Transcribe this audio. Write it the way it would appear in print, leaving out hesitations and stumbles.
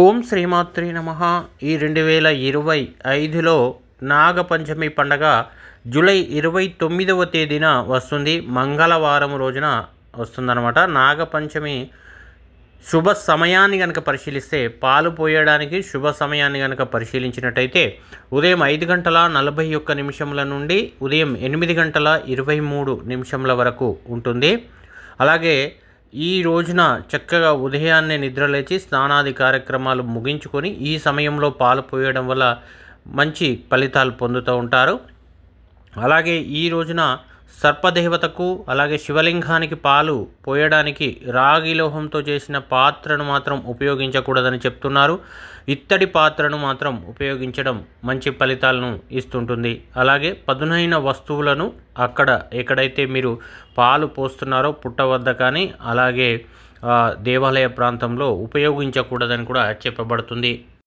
ఓం శ్రీమాత్రే నమః. ఈ 2025లో నాగపంచమి పండగ జూలై 29వ తేదీన వస్తుంది. మంగళవారం రోజున వస్తుందన్నమాట. నాగపంచమి శుభ సమయాన్ని కనుక పరిశీలిస్తే, పాలు పోయడానికి శుభ సమయాన్ని కనుక పరిశీలించినట్టయితే ఉదయం 5:41 నుండి ఉదయం 8:23 వరకు ఉంటుంది. అలాగే ఈ రోజున చక్కగా ఉదయాన్నే నిద్రలేచి స్నానాది కార్యక్రమాలు ముగించుకొని ఈ సమయంలో పాలు పోయడం వల్ల మంచి ఫలితాలు పొందుతూ ఉంటారు. అలాగే ఈ రోజున సర్పదేవతకు అలాగే శివలింగానికి పాలు పోయడానికి రాగి లోహంతో చేసిన పాత్రను మాత్రం ఉపయోగించకూడదని చెప్తున్నారు. ఇత్తడి పాత్రను మాత్రం ఉపయోగించడం మంచి ఫలితాలను ఇస్తుంటుంది. అలాగే పదునైన వస్తువులను ఎక్కడైతే మీరు పాలు పోస్తున్నారో పుట్ట వద్ద కానీ అలాగే దేవాలయ ప్రాంతంలో ఉపయోగించకూడదని కూడా చెప్పబడుతుంది.